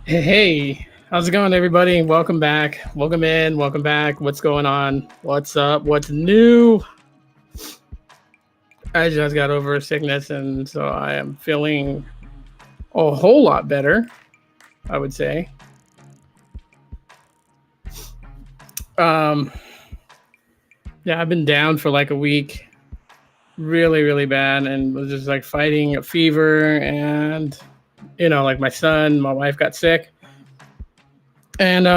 Hey, how's it going, everybody? Welcome back. Welcome in. Welcome back. What's going on? What's up? What's new? I just got over a sickness, and so I am feeling a whole lot better, I would say. Um, yeah, I've been down for like a week, really, really bad, and was just like fighting a fever, and like my son, my wife got sick, and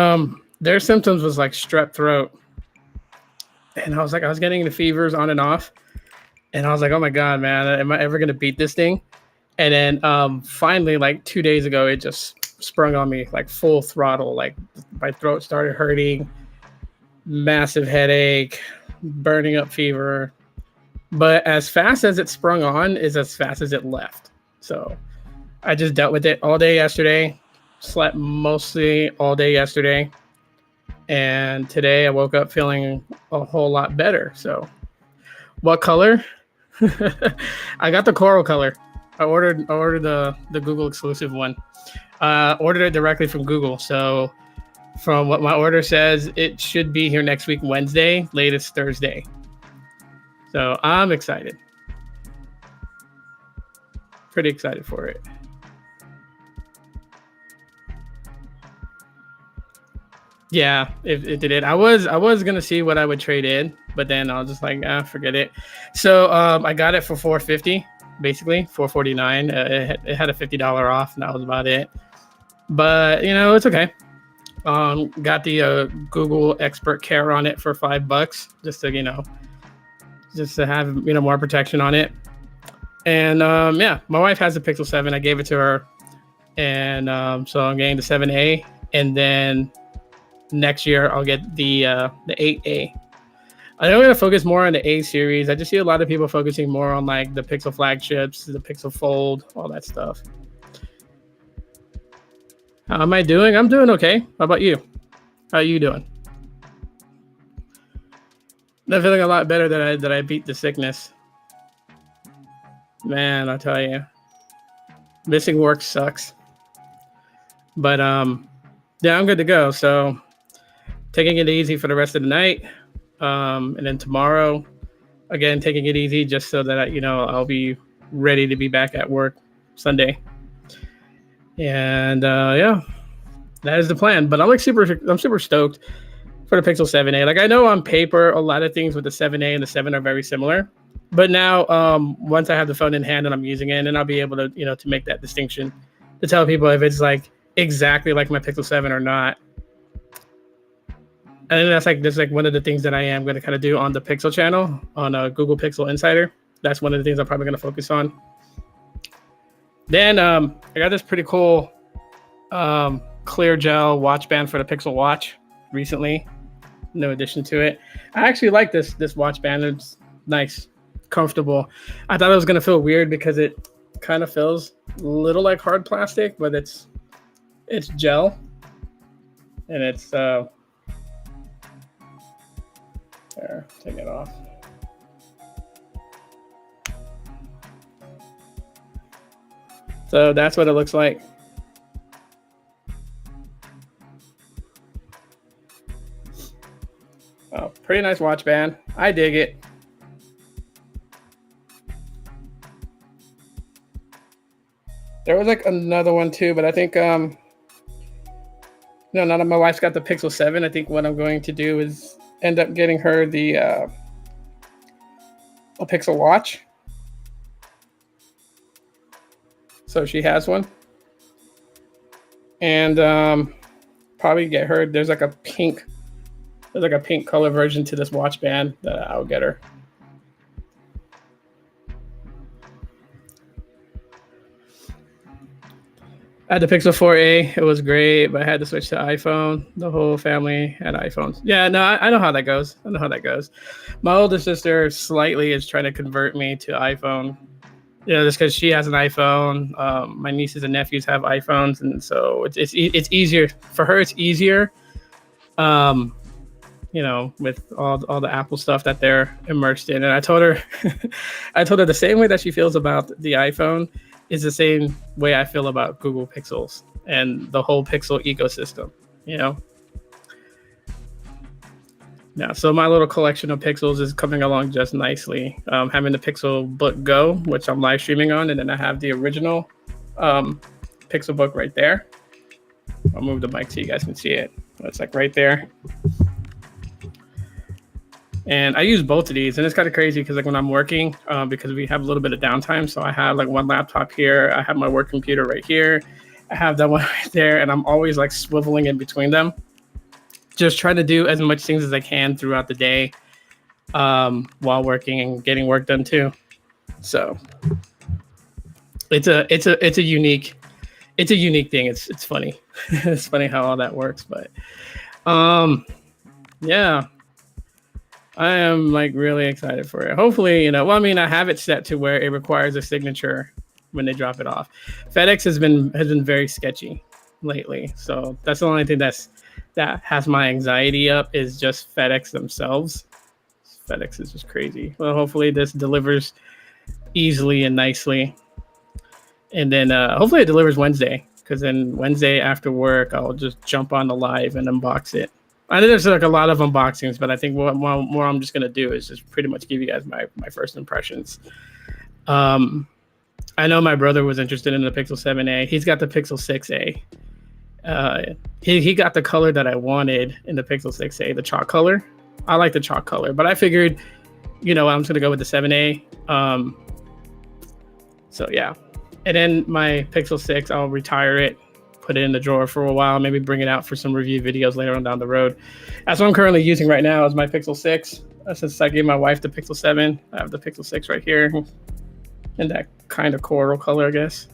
their symptoms was like strep throat, and I was getting the fevers on and off. And I was like, oh my God, man, am I ever going to beat this thing? And then finally, like 2 days ago, it just sprung on me like full throttle. Like my throat started hurting, massive headache, burning up fever. But as fast as it sprung on is as fast as it left. So I just dealt with it all day yesterday, slept mostly all day yesterday. And today I woke up feeling a whole lot better. So what color? I got the coral color. I ordered the Google exclusive one. Ordered it directly from Google. So from what my order says, it should be here next week, Wednesday, latest Thursday. So I'm excited. Pretty excited for it. Yeah, it did it. I was gonna see what I would trade in, but then I was just like, forget it. So I got it for 450, basically 449. It had a $50 off, and that was about it. But it's okay. Got the Google Expert Care on it for $5, just to just to have more protection on it. And yeah, my wife has a Pixel 7. I gave it to her, and so I'm getting the 7A, and then next year I'll get the 8A. I know I'm gonna focus more on the A series. I just see a lot of people focusing more on like the Pixel flagships, the Pixel Fold, all that stuff. How am I doing? I'm doing okay. How about you? How are you doing? I'm feeling a lot better that I beat the sickness. Man, I tell you, missing work sucks. But yeah, I'm good to go. So taking it easy for the rest of the night, and then tomorrow, again taking it easy just so that I'll be ready to be back at work Sunday. And yeah, that is the plan. But I'm super stoked for the Pixel 7a. Like I know on paper a lot of things with the 7a and the 7 are very similar, but now once I have the phone in hand and I'm using it, and I'll be able to to make that distinction, to tell people if it's like exactly like my Pixel 7 or not. And that's like one of the things that I am going to kind of do on the Pixel channel on Google Pixel Insider. That's one of the things I'm probably going to focus on. Then I got this pretty cool clear gel watch band for the Pixel Watch recently. No addition to it. I actually like this watch band. It's nice, comfortable. I thought it was going to feel weird because it kind of feels a little like hard plastic, but it's gel, and it's there, take it off. So that's what it looks like. Oh, pretty nice watch band. I dig it. There was like another one too, but I think no, none of my wife's got the Pixel 7. I think what I'm going to do is end up getting her the a Pixel Watch. So she has one. And probably get her, there's like a pink color version to this watch band that I'll get her. I had the Pixel 4a. It was great, but I had to switch to iPhone. The whole family had iPhones. Yeah, no, I know how that goes. My older sister slightly is trying to convert me to iPhone. Just because she has an iPhone. My nieces and nephews have iPhones, and so it's easier for her. It's easier, with all the Apple stuff that they're immersed in. And I told her, the same way that she feels about the iPhone is the same way I feel about Google Pixels. and the whole Pixel ecosystem, you know? Yeah, so my little collection of Pixels is coming along just nicely. Having the Pixel Book Go, which I'm live streaming on, and then I have the original Pixel Book right there. I'll move the mic so you guys can see it. It's like right there. And I use both of these, and it's kind of crazy because like when I'm working, because we have a little bit of downtime, so I have like one laptop here, I have my work computer right here, I have that one right there, and I'm always like swiveling in between them, just trying to do as much things as I can throughout the day while working and getting work done too. So it's a unique thing. It's funny. It's funny how all that works, but yeah. I am like really excited for it. Hopefully, well, I mean, I have it set to where it requires a signature when they drop it off. FedEx has been very sketchy lately, so that's the only thing that has my anxiety up is just FedEx themselves. FedEx is just crazy. Well, hopefully this delivers easily and nicely, and then hopefully it delivers Wednesday, because then Wednesday after work I'll just jump on the live and unbox it. I know there's like a lot of unboxings, but I think what I'm just gonna do is just pretty much give you guys my first impressions. I know my brother was interested in the Pixel 7a. He's got the Pixel 6a. He got the color that I wanted in the Pixel 6a, the chalk color. I like the chalk color, but I figured, I'm just gonna go with the 7a. So yeah, and then my Pixel 6, I'll retire it, put it in the drawer for a while, maybe bring it out for some review videos later on down the road. That's what I'm currently using right now is my Pixel 6. Since I gave my wife the Pixel 7, I have the Pixel 6 right here in that kind of coral color, I guess.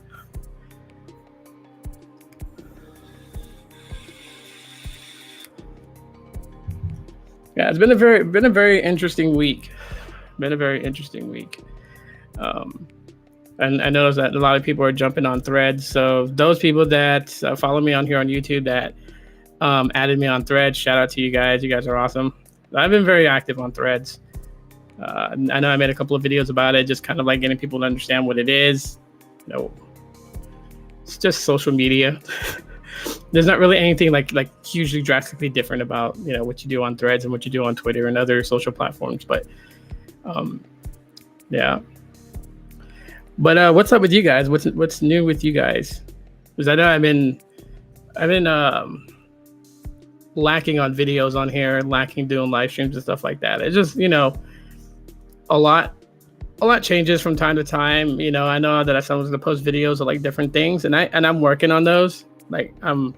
Yeah, it's been a very interesting week. And I noticed that a lot of people are jumping on Threads. So those people that follow me on here on YouTube that added me on Threads, shout out to you guys. You guys are awesome. I've been very active on Threads. I know I made a couple of videos about it, just kind of like getting people to understand what it is. It's just social media. There's not really anything like hugely drastically different about what you do on Threads and what you do on Twitter and other social platforms. But yeah. But what's up with you guys? What's new with you guys? Because I know I've been lacking on videos on here, lacking doing live streams and stuff like that. It's just a lot changes from time to time. I know that I was gonna post videos of like different things, and I'm working on those. Like I'm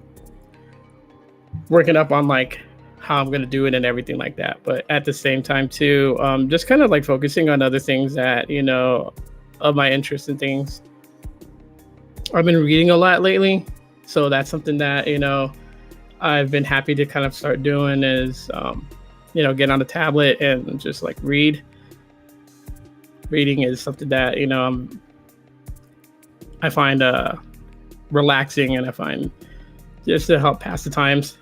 working up on like how I'm gonna do it and everything like that. But at the same time too, just kind of like focusing on other things that of my interest in things. I've been reading a lot lately, so that's something that I've been happy to kind of start doing is get on the tablet and just like read. Reading is something that I find relaxing, and I find just to help pass the times.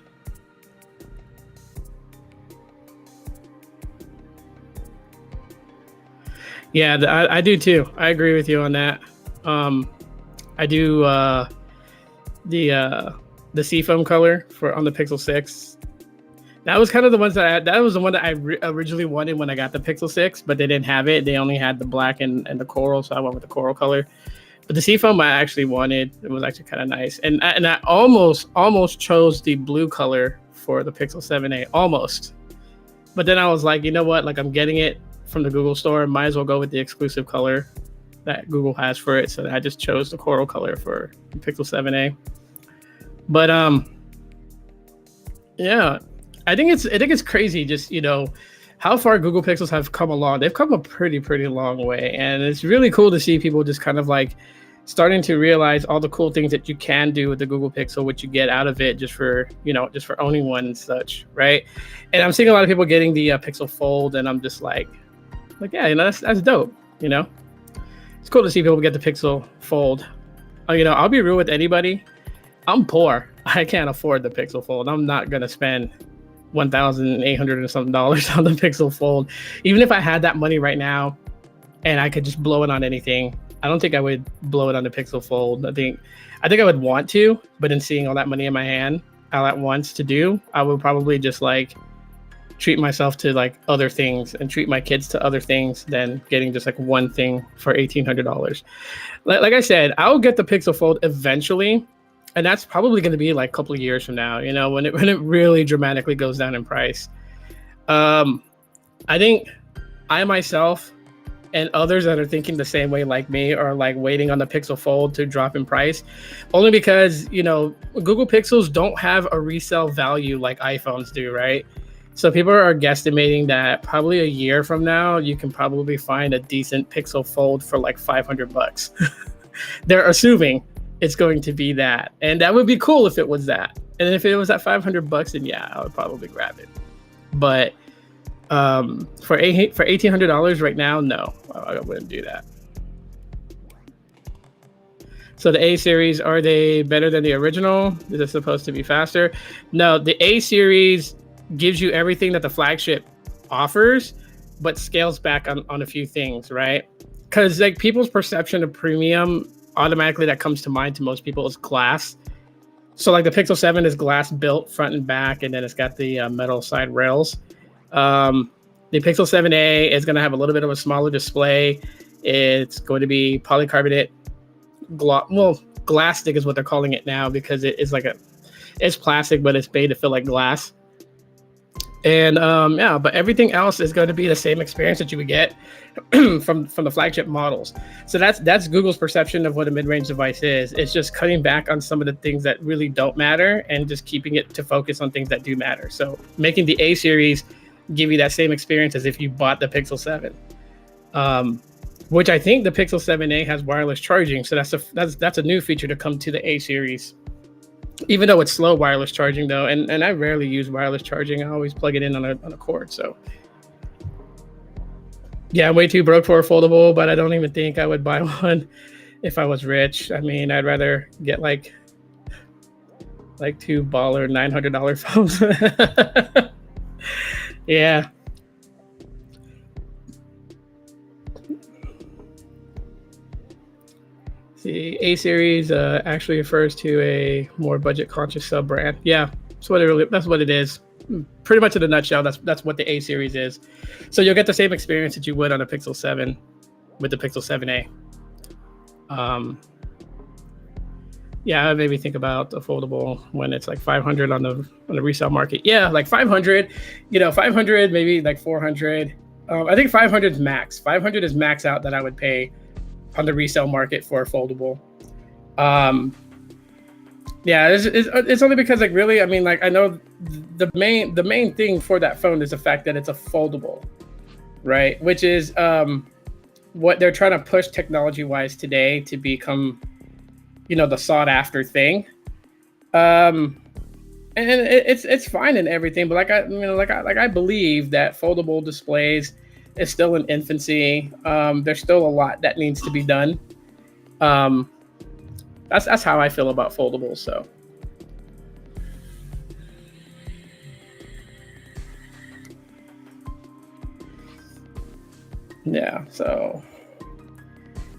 Yeah, I do too. I agree with you on that. I do the seafoam color on the Pixel 6. That was kind of the ones that was the one that I originally wanted when I got the Pixel 6, but they didn't have it. They only had the black and the coral, so I went with the coral color. But the seafoam I actually wanted. It was actually kind of nice, and I almost chose the blue color for the Pixel 7a, almost. But then I was like, you know what? Like I'm getting it from the Google store, might as well go with the exclusive color that Google has for it. So I just chose the coral color for the Pixel 7a. But yeah, I think it's crazy just how far Google Pixels have come along. They've come a pretty long way, and it's really cool to see people just kind of like starting to realize all the cool things that you can do with the Google Pixel, what you get out of it just for owning one and such, right? And I'm seeing a lot of people getting the Pixel Fold, and I'm just like yeah, that's dope. It's cool to see people get the Pixel Fold. I'll be real with anybody. I'm poor. I can't afford the Pixel Fold. I'm not gonna spend $1,800 and something on the Pixel Fold. Even if I had that money right now and I could just blow it on anything, I don't think I would blow it on the Pixel Fold. I think I would want to, but in seeing all that money in my hand all at once to do, I would probably just like treat myself to like other things and treat my kids to other things than getting just like one thing for $1,800. Like I said, I'll get the Pixel Fold eventually, and that's probably going to be like a couple of years from now, you know, when it really dramatically goes down in price. I think I myself and others that are thinking the same way like me are like waiting on the Pixel Fold to drop in price, only because, you know, Google Pixels don't have a resale value like iPhones do, right? So people are guesstimating that probably a year from now, you can probably find a decent Pixel Fold for like $500. They're assuming it's going to be that. And that would be cool if it was that. And if it was at $500, then yeah, I would probably grab it. But for $1,800 right now, no, I wouldn't do that. So the A series, are they better than the original? Is it supposed to be faster? No, the A series gives you everything that the flagship offers, but scales back on a few things, right? Because like people's perception of premium, automatically that comes to mind to most people is glass. So like the Pixel 7 is glass built front and back, and then it's got the metal side rails. The Pixel 7a is going to have a little bit of a smaller display. It's going to be polycarbonate Glastic is what they're calling it now, because it's plastic, but it's made to feel like glass. And yeah, but everything else is going to be the same experience that you would get from the flagship models. So that's Google's perception of what a mid-range device is. It's just cutting back on some of the things that really don't matter and just keeping it to focus on things that do matter. So making the A series give you that same experience as if you bought the Pixel 7, which I think the Pixel 7a has wireless charging. So that's a new feature to come to the A series. Even though it's slow wireless charging though, and I rarely use wireless charging. I always plug it in on a cord. So yeah, I'm way too broke for a foldable, but I don't even think I would buy one if I was rich. I mean, I'd rather get like two baller $900 phones. Yeah. The A series actually refers to a more budget-conscious sub-brand. Yeah, that's what it is. Pretty much in a nutshell, that's what the A series is. So you'll get the same experience that you would on a Pixel 7 with the Pixel 7a. Yeah, I maybe think about a foldable when it's like 500 on the resale market. Yeah, like 500, 500, maybe like 400. I think 500 is max. 500 is max out that I would pay on the resale market for a foldable. Yeah, it's only because like really, I mean, like I know the main thing for that phone is the fact that it's a foldable, right? Which is what they're trying to push technology-wise today to become, the sought-after thing. And it's fine and everything, but I believe that foldable displays is still in infancy. There's still a lot that needs to be done. That's how I feel about foldables. So yeah, so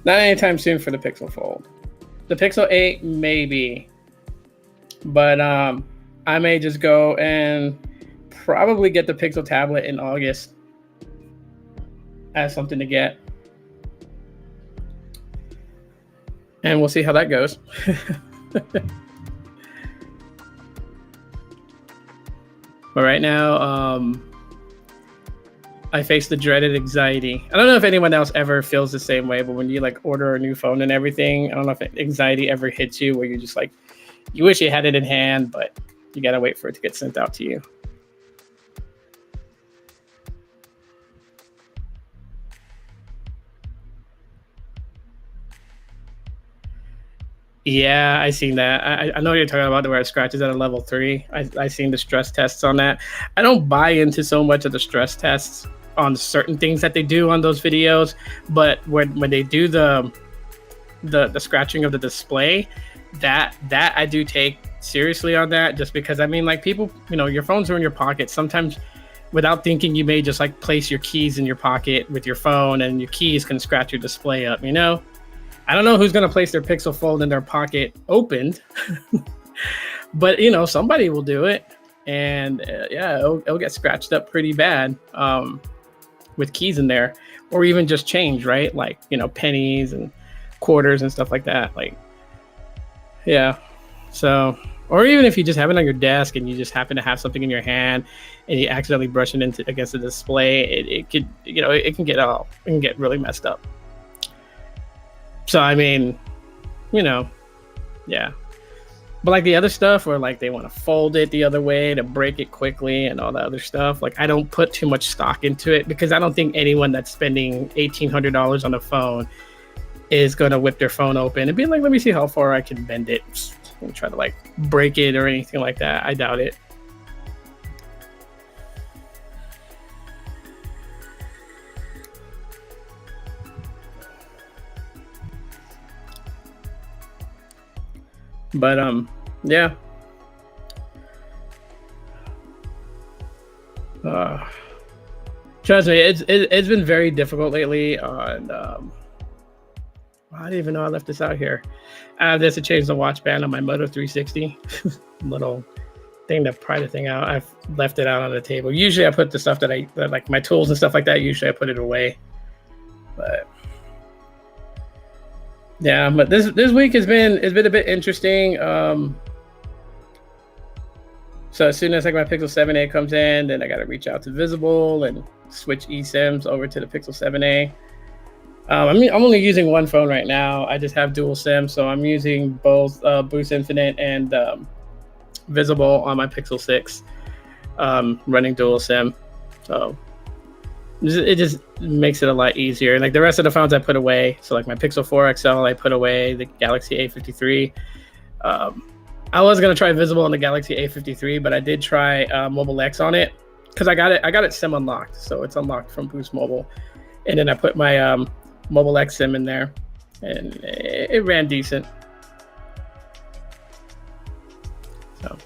not anytime soon for the Pixel Fold. The Pixel 8 maybe, but I may just go and probably get the Pixel tablet in August as something to get. And we'll see how that goes. But right now, I face the dreaded anxiety. I don't know if anyone else ever feels the same way, but when you like order a new phone and everything, I don't know if anxiety ever hits you where you just like, you wish you had it in hand, but you gotta wait for it to get sent out to you. Yeah, I seen that. I know what you're talking about, where it scratches at a level 3. I seen the stress tests on that. I don't buy into so much of the stress tests on certain things that they do on those videos, but when they do the scratching of the display, that I do take seriously on that, just because I mean, like, people, your phones are in your pocket. Sometimes without thinking, you may just like place your keys in your pocket with your phone, and your keys can scratch your display up, I don't know who's going to place their Pixel Fold in their pocket opened, but somebody will do it, and yeah, it'll get scratched up pretty bad with keys in there, or even just change, right? Like pennies and quarters and stuff like that. Like, yeah, so. Or even if you just have it on your desk and you just happen to have something in your hand and you accidentally brush it against the display, it could, it can get really messed up. So, I mean, yeah. But like the other stuff where like they want to fold it the other way to break it quickly and all that other stuff, like I don't put too much stock into it because I don't think anyone that's spending $1,800 on a phone is going to whip their phone open and be like, let me see how far I can bend it and try to like break it or anything like that. I doubt it. But yeah. Trust me, it's been very difficult lately on I didn't even know I left this out here. I have this to change the watch band on my Moto 360. Little thing to pry the thing out. I've left it out on the table. Usually I put the stuff that like my tools and stuff like that. Usually I put it away. But yeah, but this week has been a bit interesting. So as soon as like my Pixel 7a comes in, then I got to reach out to Visible and switch eSIMs over to the Pixel 7a. I'm only using one phone right now. I just have dual SIM, so I'm using both Boost Infinite and Visible on my Pixel 6, running dual SIM. So it just makes it a lot easier. And like the rest of the phones I put away. So like my Pixel 4 XL I put away, the Galaxy A53. I was gonna try Visible on the Galaxy A53, but I did try Mobile X on it because I got it SIM unlocked, so it's unlocked from Boost Mobile. And then I put my Mobile X SIM in there, and it ran decent. So,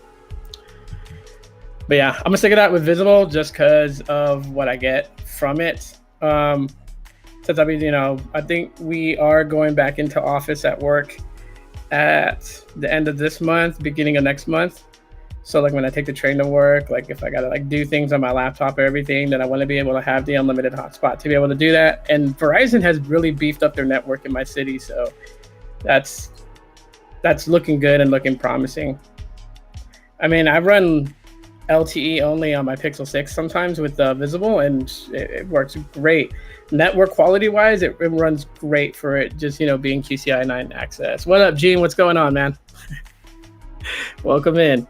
but yeah, I'm gonna stick it out with Visible just because of what I get from it. Since I think we are going back into office at work at the end of this month, beginning of next month. So like when I take the train to work, like if I gotta like do things on my laptop or everything, then I want to be able to have the unlimited hotspot to be able to do that. And Verizon has really beefed up their network in my city, so that's looking good and looking promising. I mean, I run LTE only on my Pixel 6 sometimes with Visible, and it works great. Network quality wise, it runs great for it just being QCI 9 access. What up, Gene? What's going on, man? Welcome in.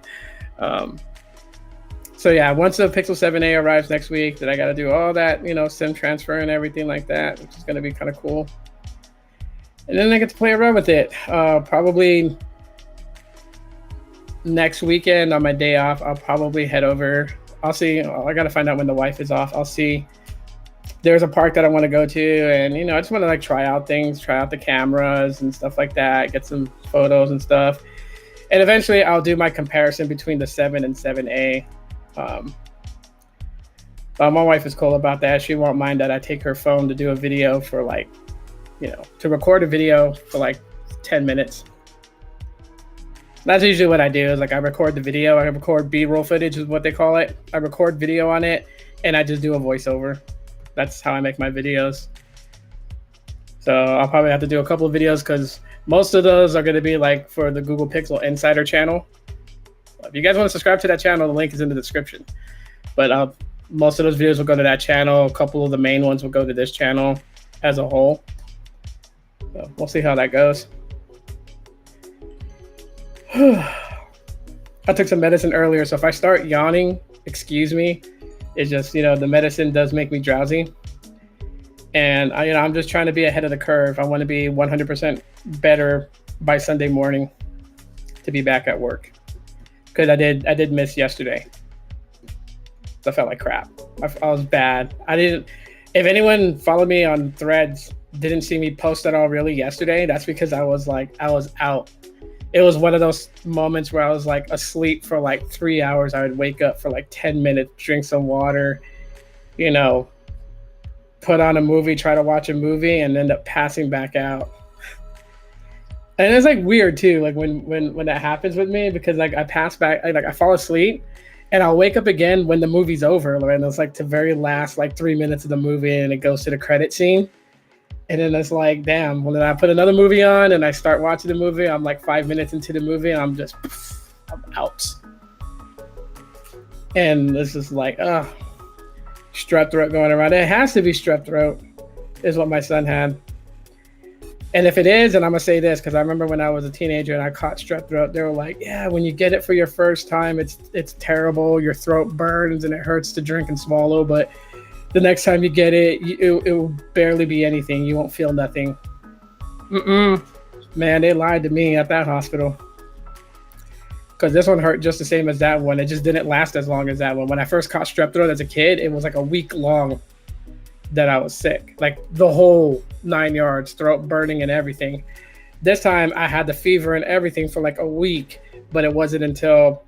So yeah, once the Pixel 7a arrives next week, then I got to do all that, SIM transfer and everything like that, which is going to be kind of cool. And then I get to play around with it. Probably next weekend on my day off, I'll probably head over. I'll see. I got to find out when the wife is off. I'll see. There's a park that I want to go to, and I just want to like try out things, try out the cameras and stuff like that, get some photos and stuff. And eventually I'll do my comparison between the 7 and 7a. My wife is cool about that. She won't mind that I take her phone to do a video for like, to record a video for like 10 minutes. That's usually what I do is like I record the video. I record B-roll footage is what they call it. I record video on it and I just do a voiceover. That's how I make my videos. So I'll probably have to do a couple of videos because most of those are going to be like for the Google Pixel Insider channel. If you guys want to subscribe to that channel, the link is in the description. But most of those videos will go to that channel. A couple of the main ones will go to this channel as a whole. So we'll see how that goes. I took some medicine earlier, so if I start yawning, excuse me. It's just, the medicine does make me drowsy. And I'm just trying to be ahead of the curve. I want to be 100% better by Sunday morning to be back at work. Because I did miss yesterday. I felt like crap. I was bad. If anyone followed me on Threads, didn't see me post at all really yesterday, that's because I was out. It was one of those moments where I was like asleep for like 3 hours. I would wake up for like 10 minutes, drink some water, put on a movie, try to watch a movie, and end up passing back out. And it's like weird too, like when that happens with me, because like I pass back, I fall asleep, and I'll wake up again when the movie's over, and it's like the very last like 3 minutes of the movie, and it goes to the credit scene, and then it's like, damn. Well, then I put another movie on, and I start watching the movie. I'm like 5 minutes into the movie, and I'm out, and this is like, strep throat going around. It has to be strep throat, is what my son had. And if it is, and I'm gonna say this because I remember when I was a teenager and I caught strep throat, they were like, "Yeah, when you get it for your first time, it's terrible. Your throat burns and it hurts to drink and swallow. But the next time you get it, it will barely be anything. You won't feel nothing." Man, they lied to me at that hospital, because this one hurt just the same as that one. It just didn't last as long as that one. When I first caught strep throat as a kid, it was like a week long that I was sick, like the whole 9 yards, throat burning and everything. This time I had the fever and everything for like a week, but it wasn't until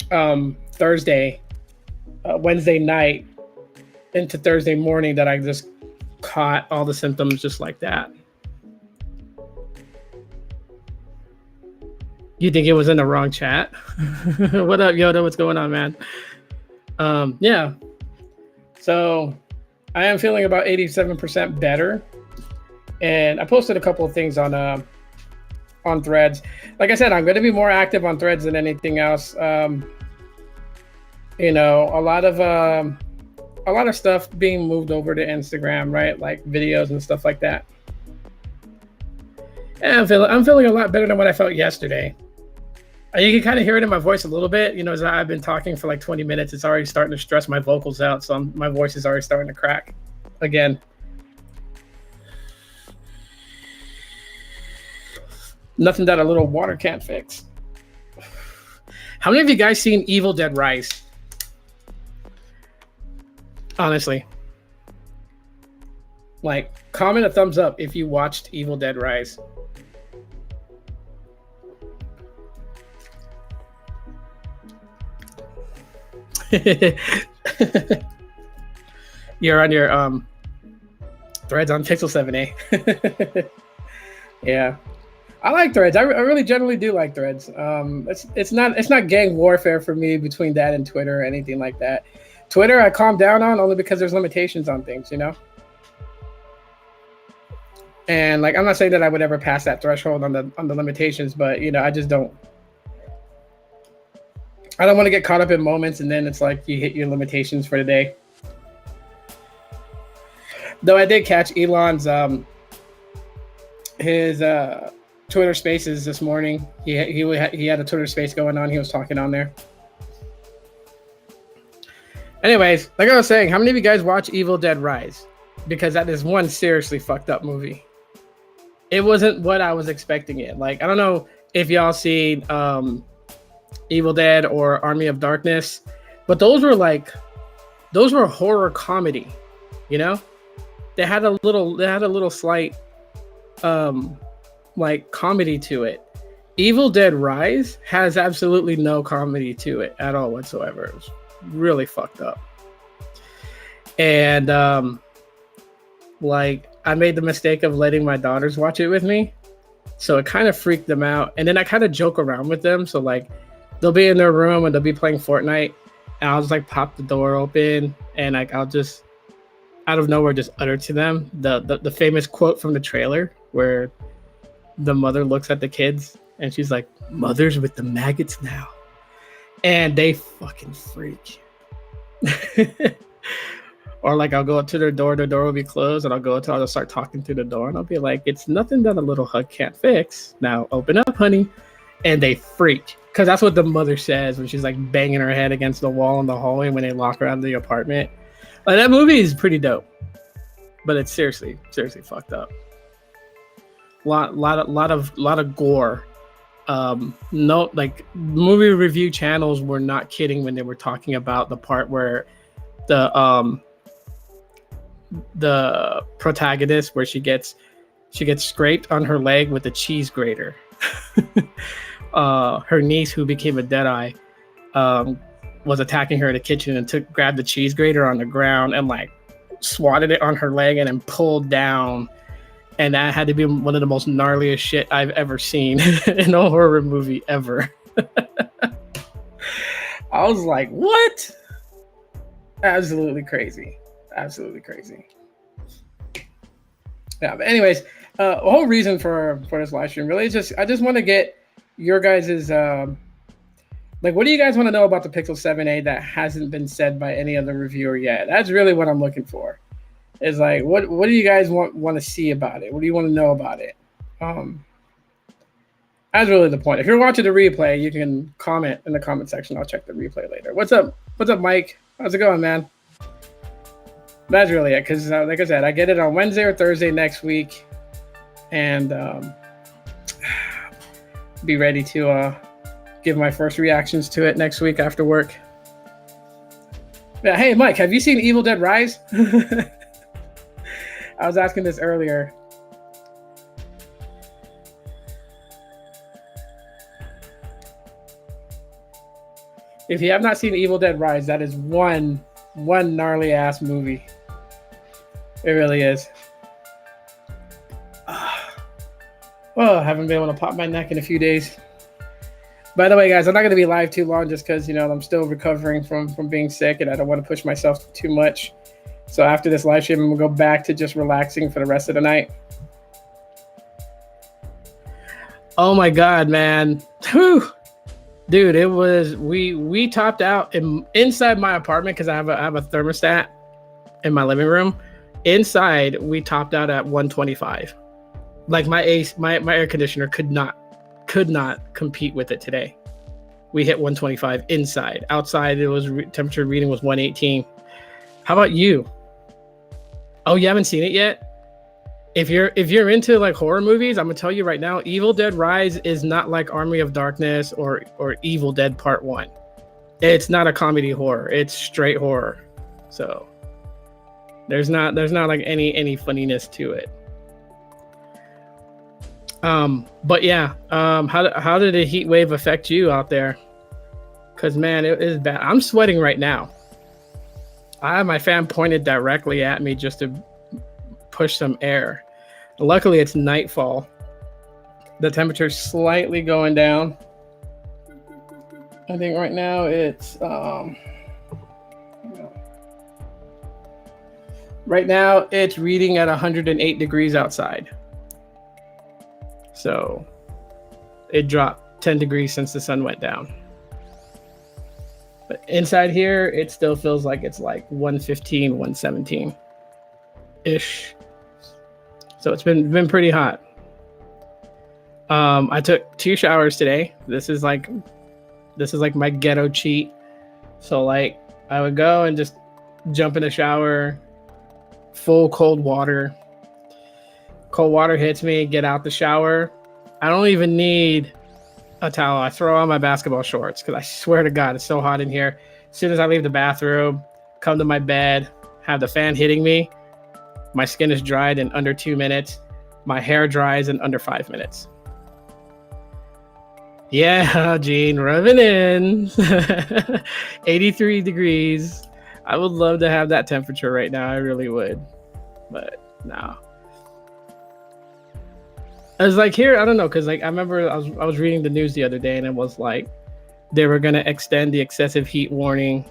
Wednesday night into Thursday morning that I just caught all the symptoms just like that. You think it was in the wrong chat? What up, Yoda? What's going on, man? Yeah. So I am feeling about 87% better. And I posted a couple of things on Threads. Like I said, I'm going to be more active on Threads than anything else. A lot of stuff being moved over to Instagram, right? Like videos and stuff like that. And I'm feeling a lot better than what I felt yesterday. You can kind of hear it in my voice a little bit. As I've been talking for like 20 minutes, it's already starting to stress my vocals out. So my voice is already starting to crack again. Nothing that a little water can't fix. How many of you guys seen Evil Dead Rise? Honestly. Like, comment a thumbs up if you watched Evil Dead Rise. You're on your Threads on Pixel 7a. Yeah, I like Threads. I really generally do like Threads. It's not gang warfare for me between that and Twitter or anything like that. Twitter I calm down on only because there's limitations on things, And like, I'm not saying that I would ever pass that threshold on the limitations, but I just don't. I don't want to get caught up in moments and then it's like you hit your limitations for the day. Though I did catch Elon's his Twitter Spaces this morning. He had a Twitter Space going on. He was talking on there. Anyways, like I was saying, how many of you guys watch Evil Dead Rise? Because that is one seriously fucked up movie. It wasn't what I was expecting it. Like, I don't know if y'all seen Evil Dead or Army of Darkness, but those were horror comedy, They had a little slight like comedy to it. Evil Dead Rise has absolutely no comedy to it at all whatsoever. It was really fucked up. And like, I made the mistake of letting my daughters watch it with me, so it kind of freaked them out. And then I kind of joke around with them, so like they'll be in their room and they'll be playing Fortnite, and I'll just like pop the door open and like I'll just out of nowhere just utter to them the famous quote from the trailer where the mother looks at the kids and she's like, "Mothers with the maggots now," and they fucking freak. Or like, I'll go up to their door will be closed, and I'll start talking through the door, and I'll be like, "It's nothing that a little hug can't fix. Now open up, honey." And they freak, because that's what the mother says when she's like banging her head against the wall in the hallway when they lock her out of the apartment. Like, that movie is pretty dope, but it's seriously fucked up. Lot of gore. No, like, movie review channels were not kidding when they were talking about the part where the protagonist, where she gets scraped on her leg with a cheese grater. Her niece, who became a Deadeye, was attacking her in the kitchen and grabbed the cheese grater on the ground and like swatted it on her leg and then pulled down And that had to be one of the most gnarliest shit I've ever seen in a horror movie ever. I was like, what? Absolutely crazy. Absolutely crazy. Yeah, but anyways, the whole reason for this live stream really is just I just want to get your guys's like, what do you guys want to know about the Pixel 7a that hasn't been said by any other reviewer yet? That's really what I'm looking for. Is like, what do you guys want to see about it? What do you want to know about it? That's really the point. If you're watching the replay, you can comment in the comment section. I'll check the replay later. What's up? What's up, Mike? How's it going, man? That's really it. Because like I said, I get it on Wednesday or Thursday next week. And be ready to give my first reactions to it next week after work. Yeah, hey, Mike, have you seen Evil Dead Rise? I was asking this earlier. If you have not seen Evil Dead Rise, that is one gnarly ass movie. It really is. Well, I haven't been able to pop my neck in a few days. By the way, guys, I'm not going to be live too long just because, I'm still recovering from being sick and I don't want to push myself too much. So after this live stream, I'm going to go back to just relaxing for the rest of the night. Oh my God, man. Whew. Dude, it was, we topped out inside my apartment because I have a thermostat in my living room. Inside, we topped out at 125. Like my air conditioner could not compete with it today. We hit 125 inside. Outside, it was temperature reading was 118. How about you? Oh, you haven't seen it yet? If you're into like horror movies, I'm gonna tell you right now, Evil Dead Rise is not like Army of Darkness or Evil Dead Part 1. It's not a comedy horror. It's straight horror. So there's not like any funniness to it. But yeah, how did the heat wave affect you out there? Cause man, it is bad. I'm sweating right now. I have my fan pointed directly at me just to push some air. Luckily, it's nightfall. The temperature's slightly going down. I think right now it's right now it's reading at 108 degrees outside. So it dropped 10 degrees since the sun went down. But inside here, it still feels like it's like 115, 117 ish. So it's been pretty hot. I took 2 showers today. This is like my ghetto cheat. So like I would go and just jump in the shower, full cold water. Cold water hits me, get out the shower. I don't even need a towel. I throw on my basketball shorts because I swear to God, it's so hot in here. As soon as I leave the bathroom, come to my bed, have the fan hitting me, my skin is dried in under 2 minutes. My hair dries in under 5 minutes. Yeah, Gene, rubbing in. 83 degrees. I would love to have that temperature right now. I really would. But no. I was like here, I don't know, because like I remember I was reading the news the other day and it was like they were gonna extend the excessive heat warning.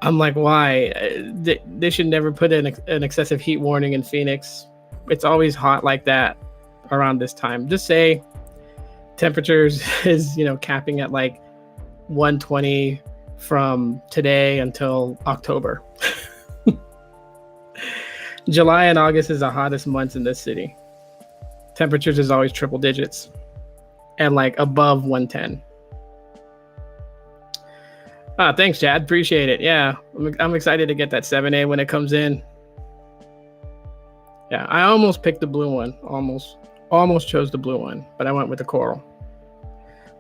I'm like, why? They should never put an excessive heat warning in Phoenix. It's always hot like that around this time. Just say temperatures is capping at like 120 from today until October. July and August is the hottest months in this city. Temperatures is always triple digits and like above 110. Thanks, Chad. Appreciate it. Yeah, I'm excited to get that 7A when it comes in. Yeah, I almost picked the blue one. Almost chose the blue one, but I went with the coral.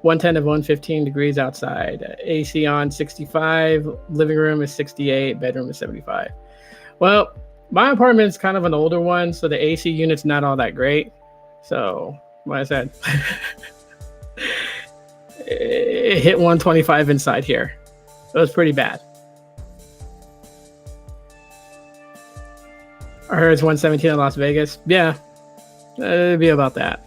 110 to 115 degrees outside. AC on 65. Living room is 68. Bedroom is 75. Well, my apartment is kind of an older one, so the AC unit's not all that great. So, like I said, it hit 125 inside here. It was pretty bad. I heard it's 117 in Las Vegas. Yeah, It'd be about that.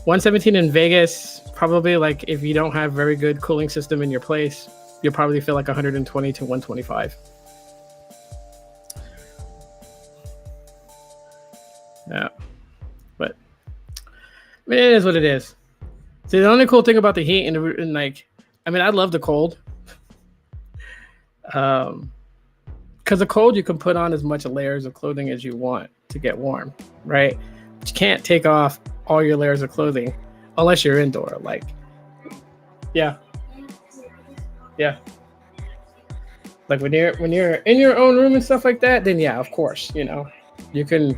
117 in Vegas, probably like if you don't have very good cooling system in your place, you'll probably feel like 120 to 125. Yeah, but I mean, it is what it is. See, the only cool thing about the heat and like, I mean, I love the cold. Um, because the cold you can put on as much layers of clothing as you want to get warm, right? But you can't take off all your layers of clothing unless you're indoor. Like, yeah, yeah. Like when you're in your own room and stuff like that, then yeah, of course, you can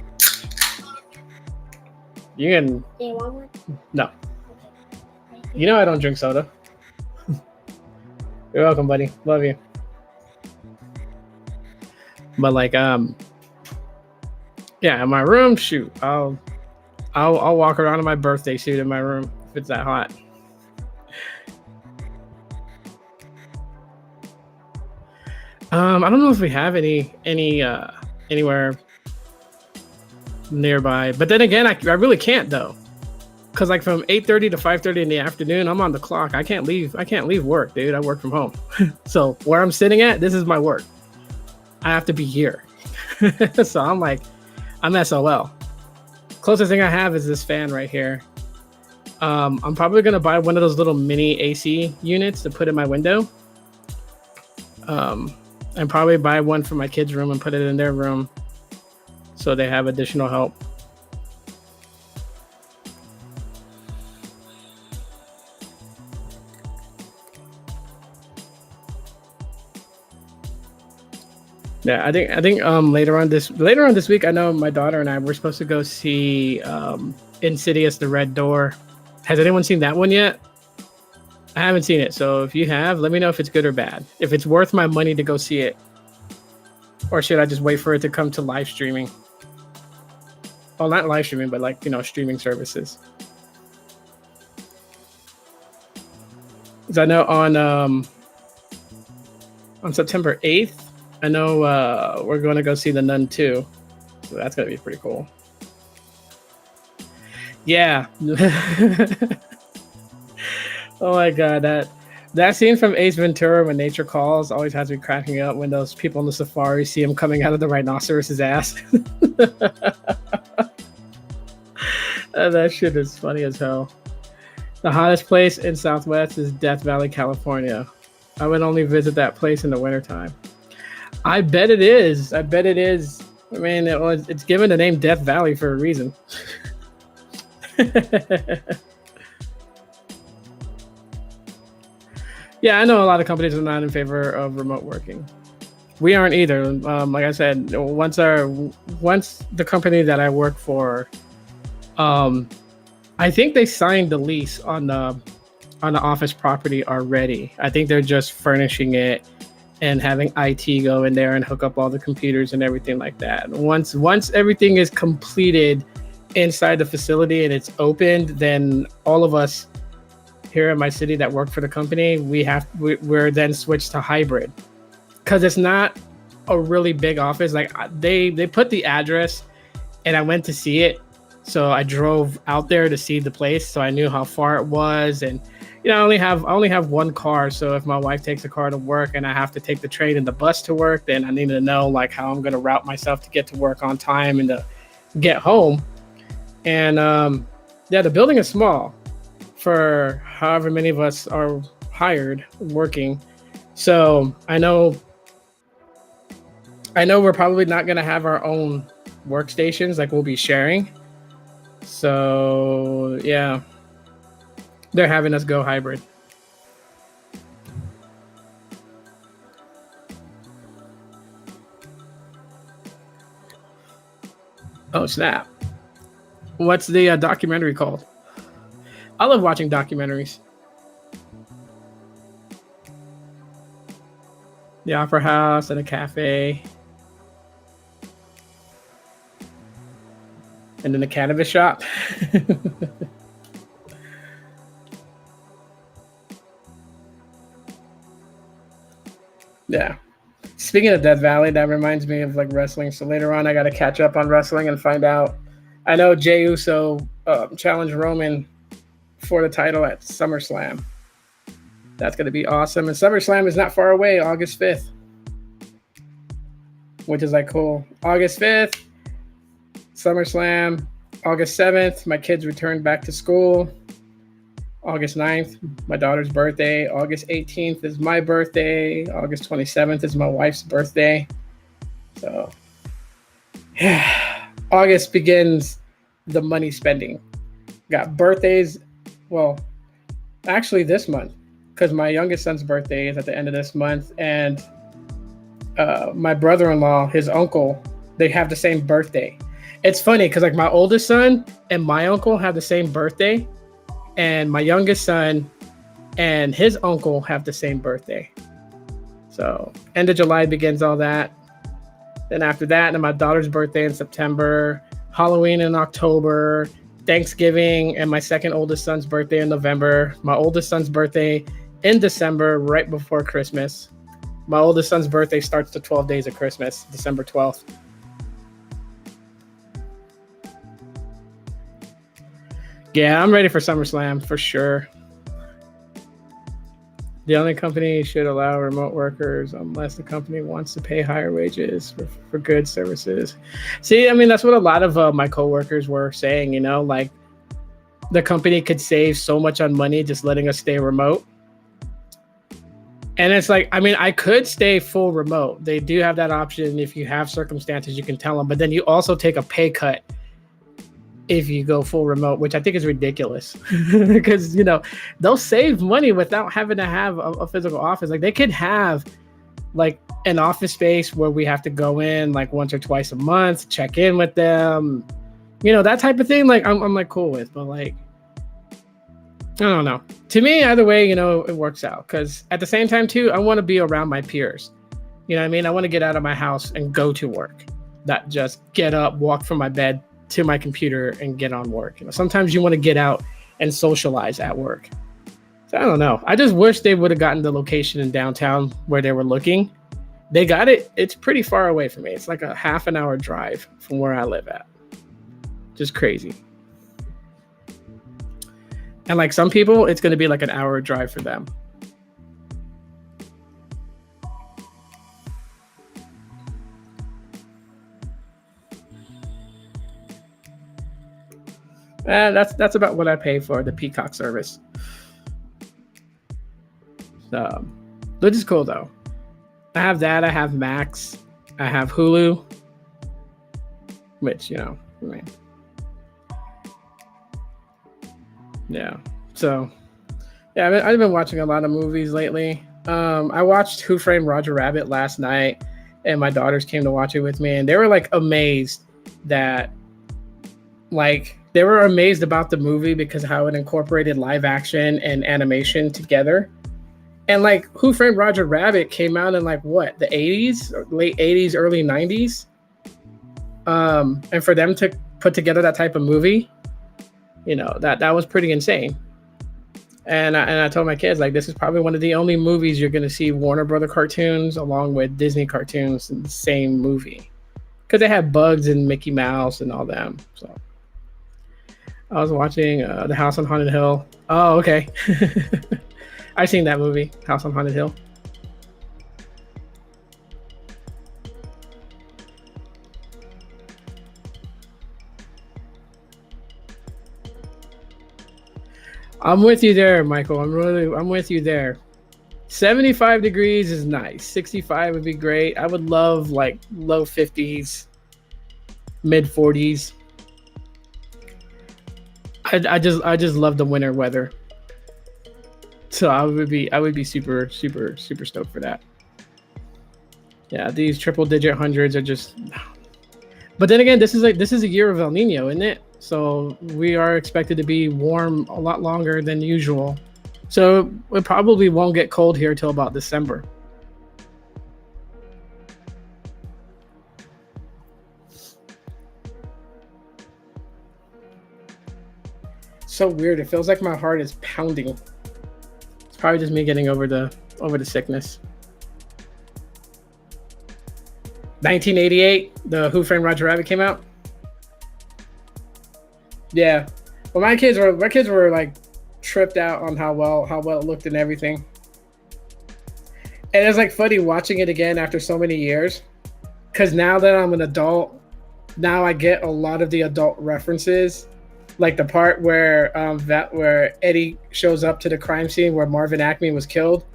you can Do you want one? no. I don't drink soda. You're welcome, buddy. Love you. But like yeah, in my room, shoot, I'll walk around in my birthday suit in my room if it's that hot. I don't know if we have any anywhere nearby, but then again, I really can't though, because like from 8:30 to 5:30 in the afternoon, I'm on the clock. I can't leave work, dude. I work from home. So where I'm sitting at, this is my work. I have to be here. So I'm SOL. Closest thing I have is this fan right here. I'm probably gonna buy one of those little mini AC units to put in my window. And probably buy one for my kids' room and put it in their room so they have additional help. Yeah, I think later on this week, I know my daughter and I were supposed to go see Insidious: The Red Door. Has anyone seen that one yet? I haven't seen it, so if you have, let me know if it's good or bad. If it's worth my money to go see it, or should I just wait for it to come to live streaming? Well, not live streaming, but like streaming services. Because I know on September 8th, I know we're going to go see The Nun 2. So that's going to be pretty cool. Yeah. Oh my god, that scene from Ace Ventura when nature calls always has me cracking up when those people on the safari see him coming out of the rhinoceros's ass. That shit is funny as hell. The hottest place in Southwest is Death Valley, California. I would only visit that place in the wintertime. I bet it is. I mean, it's given the name Death Valley for a reason. Yeah, I know a lot of companies are not in favor of remote working. We aren't either. Like I said, once the company that I work for, I think they signed the lease on the office property already. I think they're just furnishing it and having IT go in there and hook up all the computers and everything like that. Once everything is completed inside the facility and it's opened, then all of us here in my city that work for the company, we're then switched to hybrid, because it's not a really big office. Like they put the address and I went to see it, so I drove out there to see the place, so I knew how far it was. And I only have one car, so if my wife takes a car to work and I have to take the train and the bus to work, then I need to know like how I'm going to route myself to get to work on time and to get home. And yeah, the building is small for however many of us are hired working. So I know we're probably not going to have our own workstations, like we'll be sharing. So yeah, they're having us go hybrid. Oh snap. What's the documentary called? I love watching documentaries. The Opera House and a cafe. And then the cannabis shop. Yeah. Speaking of Death Valley, that reminds me of like wrestling. So later on, I got to catch up on wrestling and find out. I know Jey Uso challenged Roman for the title at SummerSlam. That's going to be awesome. And SummerSlam is not far away, August 5th, which is like cool. August 5th, SummerSlam. August 7th, my kids return back to school. August 9th, my daughter's birthday. August 18th is my birthday. August 27th is my wife's birthday. So, yeah. August begins the money spending. Got birthdays. Well, actually this month, because my youngest son's birthday is at the end of this month. And my brother-in-law, his uncle, they have the same birthday. It's funny because like my oldest son and my uncle have the same birthday. And my youngest son and his uncle have the same birthday. So end of July begins all that. Then after that, and my daughter's birthday in September, Halloween in October, Thanksgiving, and my second oldest son's birthday in November. My oldest son's birthday in December, right before Christmas. My oldest son's birthday starts the 12 days of Christmas, December 12th. Yeah, I'm ready for SummerSlam for sure. The only company should allow remote workers unless the company wants to pay higher wages for good services. See, I mean, that's what a lot of my coworkers were saying, you know, like the company could save so much on money just letting us stay remote. And it's like, I mean, I could stay full remote. They do have that option. If you have circumstances, you can tell them, but then you also take a pay cut if you go full remote, which I think is ridiculous because, you know, they'll save money without having to have a physical office. Like they could have like an office space where we have to go in like once or twice a month, check in with them, you know, that type of thing. Like I'm like cool with, but like, I don't know. To me, either way, you know, it works out because at the same time too, I want to be around my peers. You know what I mean? I want to get out of my house and go to work, not just get up, walk from my bed to my computer and get on work. You know, sometimes you want to get out and socialize at work. So I don't know. I just wish they would have gotten the location in downtown where they were looking. They got it. It's pretty far away from me. It's like a half an hour drive from where I live at. Just crazy. And like some people, it's going to be like an hour drive for them. That's about what I pay for the Peacock service. Which is cool though. I have that. I have Max. I have Hulu. Which, you know, I mean, yeah. So, yeah, I've been watching a lot of movies lately. I watched Who Framed Roger Rabbit last night, and my daughters came to watch it with me, and they were like amazed that, like, they were amazed about the movie because how it incorporated live action and animation together. And like Who Framed Roger Rabbit came out in like what, the 80s, late 80s, early 90s. And for them to put together that type of movie, you know, that was pretty insane. And I told my kids, like, this is probably one of the only movies you're going to see Warner Brother cartoons along with Disney cartoons in the same movie. Because they have Bugs and Mickey Mouse and all them. So I was watching The House on Haunted Hill. Oh, okay. I've seen that movie, House on Haunted Hill. I'm with you there, Michael. I'm with you there. 75 degrees is nice. 65 would be great. I would love like low 50s, mid 40s. I just love the winter weather. So I would be super stoked for that. Yeah, these triple digit hundreds are just. But then again, this is a year of El Nino, isn't it? So we are expected to be warm a lot longer than usual. So it probably won't get cold here till about December. So weird. It feels like my heart is pounding. It's probably just me getting over the sickness. 1988, the Who Framed Roger Rabbit came out. Yeah. Well, my kids were like tripped out on how well it looked and everything. And it's like funny watching it again after so many years. Because now that I'm an adult, now I get a lot of the adult references, like the part where Eddie shows up to the crime scene where Marvin Acme was killed,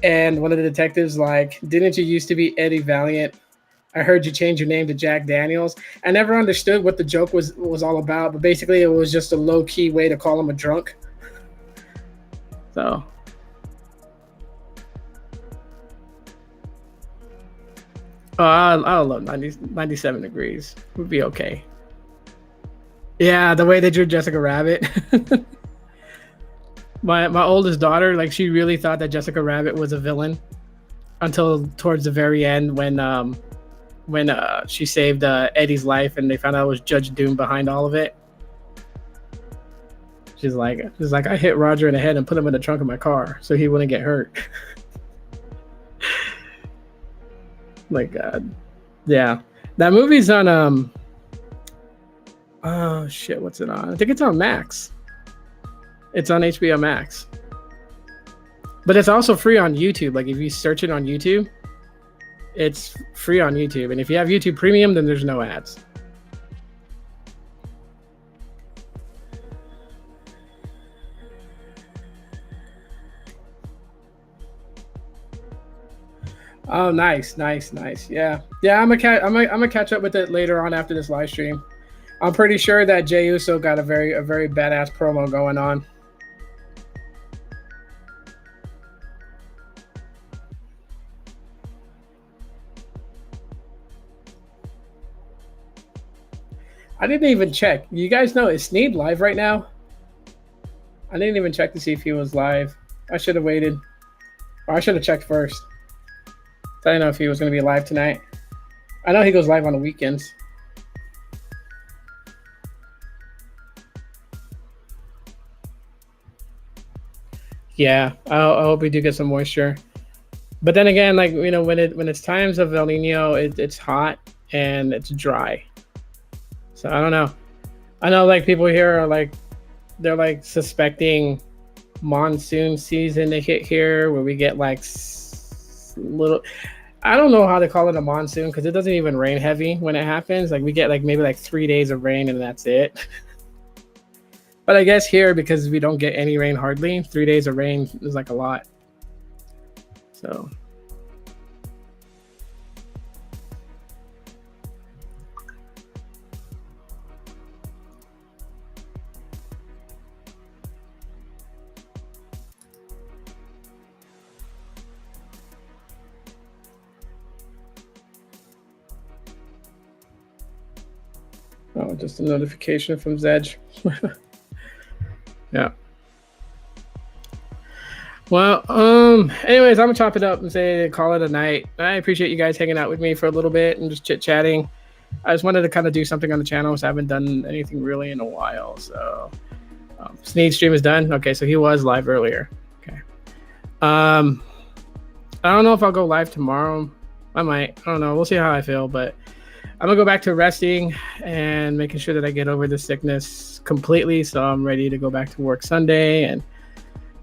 and one of the detectives like, "Didn't you used to be Eddie Valiant? I heard you change your name to Jack Daniels." I never understood what the joke was all about, but basically it was just a low key way to call him a drunk. So, I love 97 degrees. Would be okay. Yeah, the way they drew Jessica Rabbit. My oldest daughter, like, she really thought that Jessica Rabbit was a villain until towards the very end when she saved Eddie's life and they found out it was Judge Doom behind all of it. She's like, I hit Roger in the head and put him in the trunk of my car so he wouldn't get hurt. Like, God, yeah, that movie's on oh shit, what's it on? I think it's on Max. It's on HBO Max, but it's also free on YouTube. Like, if you search it on YouTube, it's free on YouTube, and if you have YouTube Premium, then there's no ads. Oh, nice, nice, nice. Yeah, yeah. I'm gonna catch up with it later on after this live stream. I'm pretty sure that Jey Uso got a very badass promo going on. I didn't even check. You guys know, is Sneed live right now? I didn't even check to see if he was live. I should have waited. Or I should have checked first. I didn't know if he was going to be live tonight. I know he goes live on the weekends. Yeah, I hope we do get some moisture. But then again, like, when it's times of El Nino, it's hot and it's dry. So I don't know. I know, like, people here are like, they're like suspecting monsoon season to hit here, where we get like little. I don't know how to call it a monsoon because it doesn't even rain heavy when it happens. Like, we get like maybe like 3 days of rain and that's it. But I guess here, because we don't get any rain hardly, 3 days of rain is like a lot. So. Oh, just a notification from Zedge. Yeah. Well, anyways, I'm gonna chop it up and call it a night. I appreciate you guys hanging out with me for a little bit and just chit-chatting. I just wanted to kind of do something on the channel, so I haven't done anything really in a while. So, Sneed stream is done. Okay, so he was live earlier. Okay. I don't know if I'll go live tomorrow. I might. I don't know. We'll see how I feel, but I'm gonna go back to resting and making sure that I get over the sickness completely, so I'm ready to go back to work Sunday and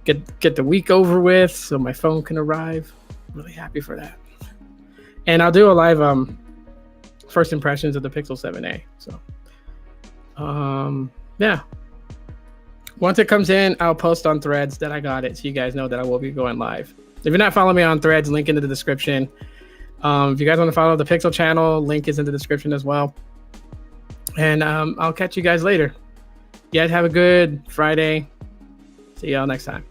get the week over with, so my phone can arrive. I'm really happy for that. And I'll do a live first impressions of the Pixel 7a. So, yeah. Once it comes in, I'll post on Threads that I got it, so you guys know that I will be going live. If you're not following me on Threads, link in the description. If you guys want to follow the Pixel channel, link is in the description as well. And I'll catch you guys later. You guys have a good Friday. See y'all next time.